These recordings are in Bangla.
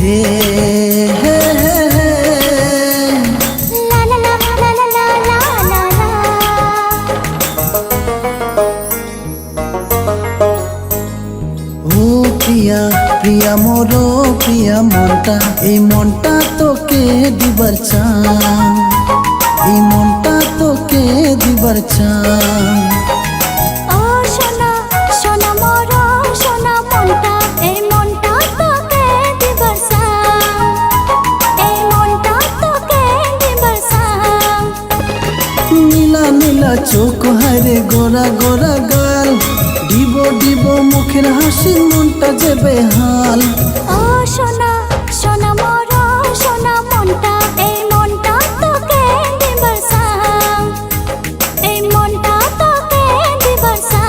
রে হে হে হে। লা লা লা লা লা লা লা লা লা। ও প্রিয়া প্রিয়া মোর প্রিয়া মনটা, এই মনটা তোকে দিবার চান, এই মনটা তোকে দিবার চান। ও সোনা সোনা মোর সোনা মনটা, এই মনটা তোকে দিবার চাই, এই মনটা তোকে দিবার চাই। নীলা নীলা চোখ হায়রে গোরা গোরা গাল, ডিব ডিব মুখের হাসি মনটা যে বেহাল। ও সোনা সোনা মোর সোনা মনটা, এই মনটা তোকে দিবার চাই, এই মনটা তোকে দিবার চাই।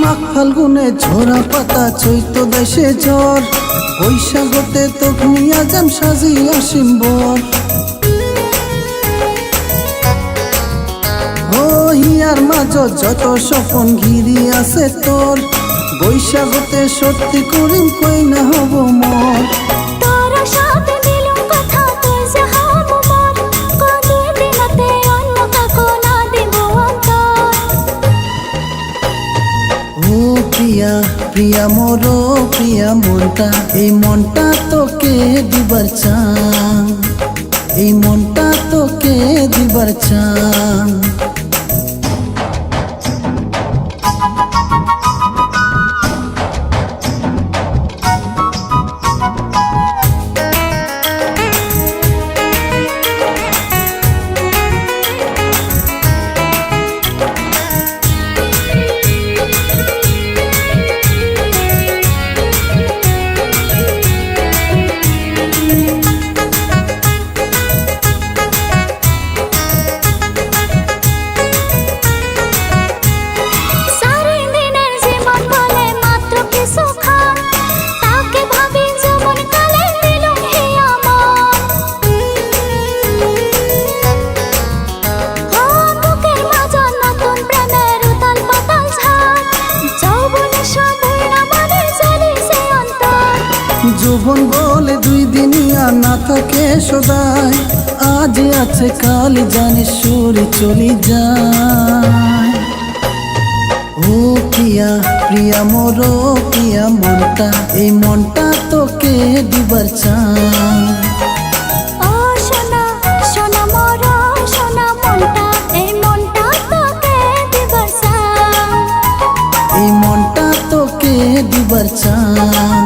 মাঘ ফাল্গুনে ঝরা পাতা চৈত দেশে ঝড়, বৈশাখতে তখনিয়া যাম সাজি আসিম বর। ও হিয়ার মাঝ যত স্বপন ঘিরি আছে তোর, বৈশাখতে সত্যি করিম কই না হব মর। তোর সাথে দিলুম কথা তুই যে হব মোর, কোনদিন দিনতে অন্য কাকো না দিব অন্তর। ও প্রিয়া প্রিয়া মোর প্রিয়া মনটা, এই মনটা তোকে দিবার চান, এই মনটা তোকে দিবার চান। সারি দিনের জীবন বলে মাত্র কিছুক্ষণ, তাকে ভাবি যৌবন কালে দিলুম হিয়া মন। ও বুকের মাঝে নতুন প্রেমের উতাল পাতাল ঝড়, যৌবনে সব ভুইরা মানে জ্বলিছে অন্তর। যৌবন বলে দুই দিনিয়া না থাকে সদাই, আজ আছে কাল জানি সুরে চলি যায়। ও প্রিয়া প্রিয়া মোর প্রিয়া মনটা, এই মনটা তোকে দিবার চান। ও সোনা সোনা মোর সোনা মনটা, এই মনটা তোকে দিবার চাই, এই মনটা তোকে দিবার চান।